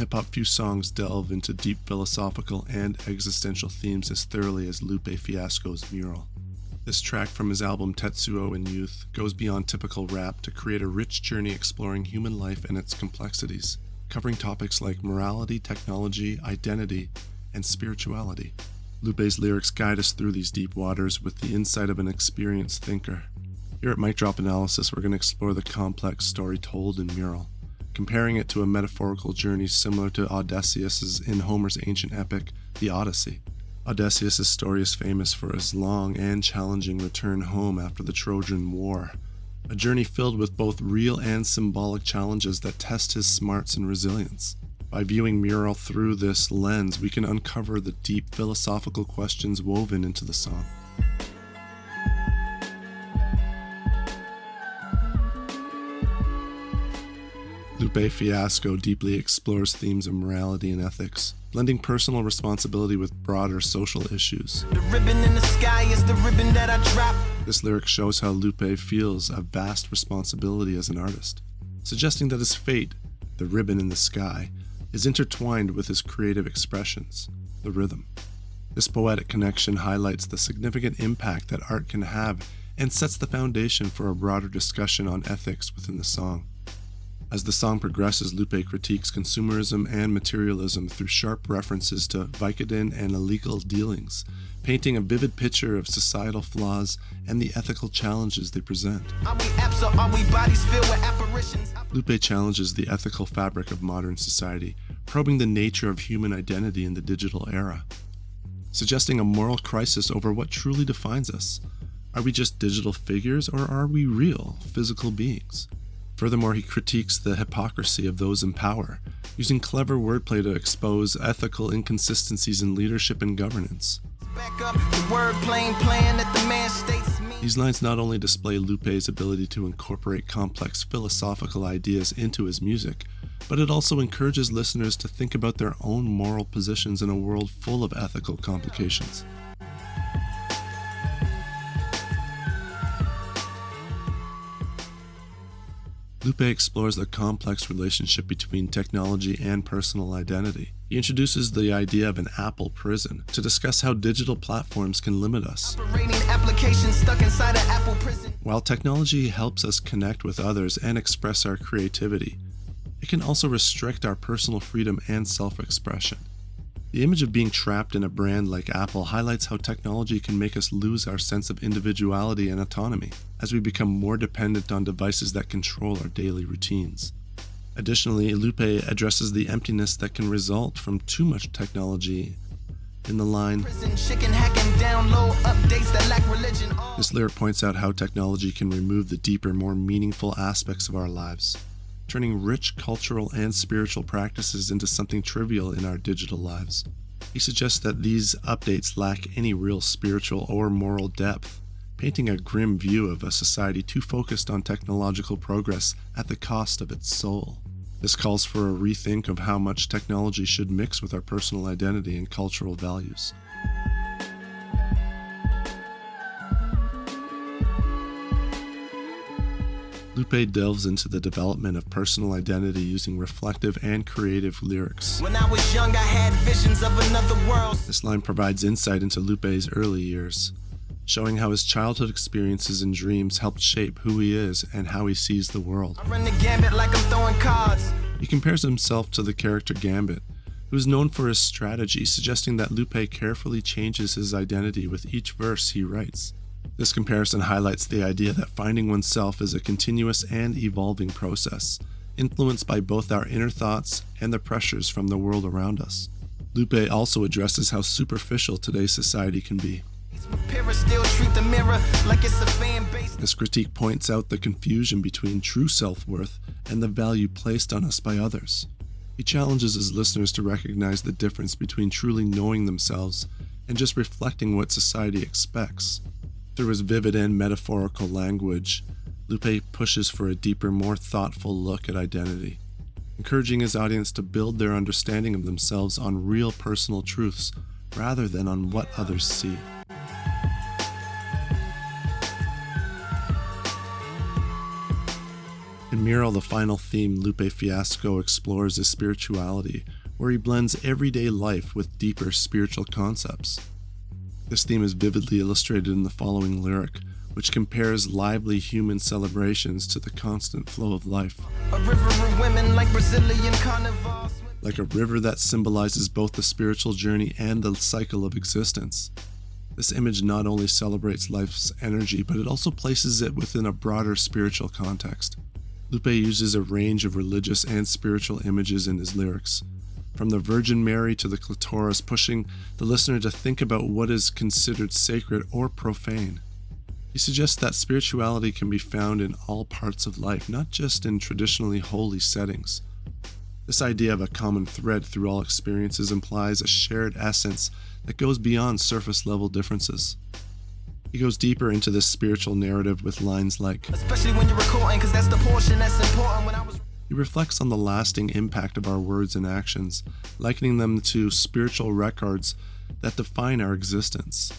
hip-hop, few songs delve into deep philosophical and existential themes as thoroughly as Lupe Fiasco's Mural. This track from his album Tetsuo Youth goes beyond typical rap to create a rich journey exploring human life and its complexities, covering topics like morality, technology, identity, and spirituality. Lupe's lyrics guide us through these deep waters with the insight of an experienced thinker. Here at MicDrop Analysis, we're going to explore the complex story told in Mural, comparing it to a metaphorical journey similar to Odysseus in Homer's ancient epic, the Odyssey. Odysseus' story is famous for his long and challenging return home after the Trojan War, a journey filled with both real and symbolic challenges that test his smarts and resilience. By viewing Mural through this lens, we can uncover the deep philosophical questions woven into the song. Lupe Fiasco deeply explores themes of morality and ethics, blending personal responsibility with broader social issues. The ribbon in the sky is the ribbon that I drop. This lyric shows how Lupe feels a vast responsibility as an artist, suggesting that his fate, the ribbon in the sky, is intertwined with his creative expressions, the rhythm. This poetic connection highlights the significant impact that art can have and sets the foundation for a broader discussion on ethics within the song. As the song progresses, Lupe critiques consumerism and materialism through sharp references to Vicodin and illegal dealings, painting a vivid picture of societal flaws and the ethical challenges they present. Are we apps or are we bodies filled with apparitions? Lupe challenges the ethical fabric of modern society, probing the nature of human identity in the digital era, suggesting a moral crisis over what truly defines us. Are we just digital figures, or are we real, physical beings? Furthermore, he critiques the hypocrisy of those in power, using clever wordplay to expose ethical inconsistencies in leadership and governance. Back up the word playing that the man states me. These lines not only display Lupe's ability to incorporate complex philosophical ideas into his music, but it also encourages listeners to think about their own moral positions in a world full of ethical complications. Lupe explores the complex relationship between technology and personal identity. He introduces the idea of an Apple prison to discuss how digital platforms can limit us. Operating applications stuck inside an Apple prison. While technology helps us connect with others and express our creativity, it can also restrict our personal freedom and self-expression. The image of being trapped in a brand like Apple highlights how technology can make us lose our sense of individuality and autonomy as we become more dependent on devices that control our daily routines. Additionally, Lupe addresses the emptiness that can result from too much technology in the line, Chicken hacking, download updates that lack religion. This lyric points out how technology can remove the deeper, more meaningful aspects of our lives, turning rich cultural and spiritual practices into something trivial in our digital lives. He suggests that these updates lack any real spiritual or moral depth, painting a grim view of a society too focused on technological progress at the cost of its soul. This calls for a rethink of how much technology should mix with our personal identity and cultural values. Lupe delves into the development of personal identity using reflective and creative lyrics. When I was young, I had visions of another world. This line provides insight into Lupe's early years, showing how his childhood experiences and dreams helped shape who he is and how he sees the world. I run the gambit like I'm throwing cards. He compares himself to the character Gambit, who is known for his strategy, suggesting that Lupe carefully changes his identity with each verse he writes. This comparison highlights the idea that finding oneself is a continuous and evolving process, influenced by both our inner thoughts and the pressures from the world around us. Lupe also addresses how superficial today's society can be. Still treat the mirror like it's a fan base. This critique points out the confusion between true self-worth and the value placed on us by others. He challenges his listeners to recognize the difference between truly knowing themselves and just reflecting what society expects. Through his vivid and metaphorical language, Lupe pushes for a deeper, more thoughtful look at identity, encouraging his audience to build their understanding of themselves on real personal truths rather than on what others see. In Mural, the final theme Lupe Fiasco explores is spirituality, where he blends everyday life with deeper spiritual concepts. This theme is vividly illustrated in the following lyric, which compares lively human celebrations to the constant flow of life. A river of women like Brazilian carnivals. Like a river that symbolizes both the spiritual journey and the cycle of existence. This image not only celebrates life's energy, but it also places it within a broader spiritual context. Lupe uses a range of religious and spiritual images in his lyrics, from the Virgin Mary to the clitoris, pushing the listener to think about what is considered sacred or profane. He suggests that spirituality can be found in all parts of life, not just in traditionally holy settings. This idea of a common thread through all experiences implies a shared essence that goes beyond surface-level differences. He goes deeper into this spiritual narrative with lines like, Especially when you're recording, cause that's the portion that's important. When I was he reflects on the lasting impact of our words and actions, likening them to spiritual records that define our existence.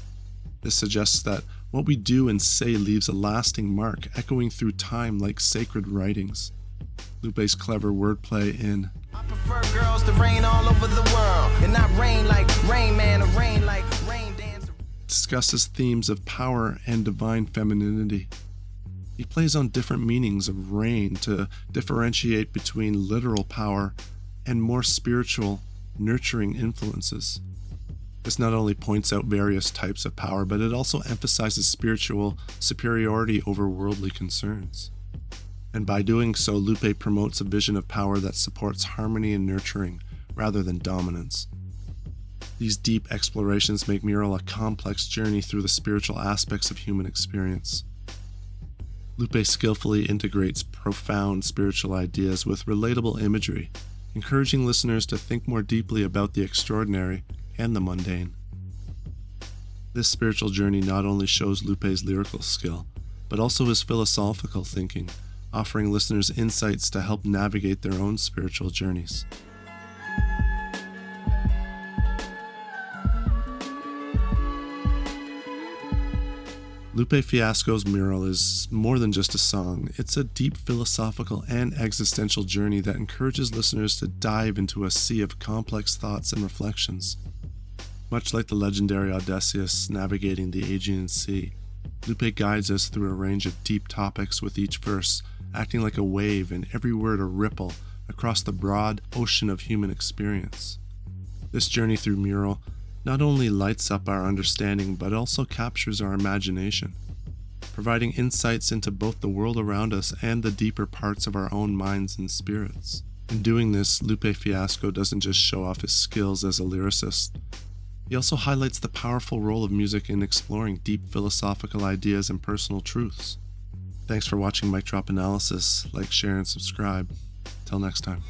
This suggests that what we do and say leaves a lasting mark, echoing through time like sacred writings. Lupe's clever wordplay in I prefer girls to rain all over the world, and not rain like Rain Man or rain like Rain Dance. discusses themes of power and divine femininity. He plays on different meanings of rain to differentiate between literal power and more spiritual, nurturing influences. This not only points out various types of power, but it also emphasizes spiritual superiority over worldly concerns. And by doing so, Lupe promotes a vision of power that supports harmony and nurturing, rather than dominance. These deep explorations make Mural a complex journey through the spiritual aspects of human experience. Lupe skillfully integrates profound spiritual ideas with relatable imagery, encouraging listeners to think more deeply about the extraordinary and the mundane. This spiritual journey not only shows Lupe's lyrical skill, but also his philosophical thinking, offering listeners insights to help navigate their own spiritual journeys. Lupe Fiasco's Mural is more than just a song. It's a deep philosophical and existential journey that encourages listeners to dive into a sea of complex thoughts and reflections. Much like the legendary Odysseus navigating the Aegean Sea, Lupe guides us through a range of deep topics with each verse, acting like a wave and every word a ripple across the broad ocean of human experience. This journey through Mural not only lights up our understanding, but also captures our imagination, providing insights into both the world around us and the deeper parts of our own minds and spirits. In doing this, Lupe Fiasco doesn't just show off his skills as a lyricist. He also highlights the powerful role of music in exploring deep philosophical ideas and personal truths. Thanks for watching MicDrop Analysis. Like, share, and subscribe. Till next time.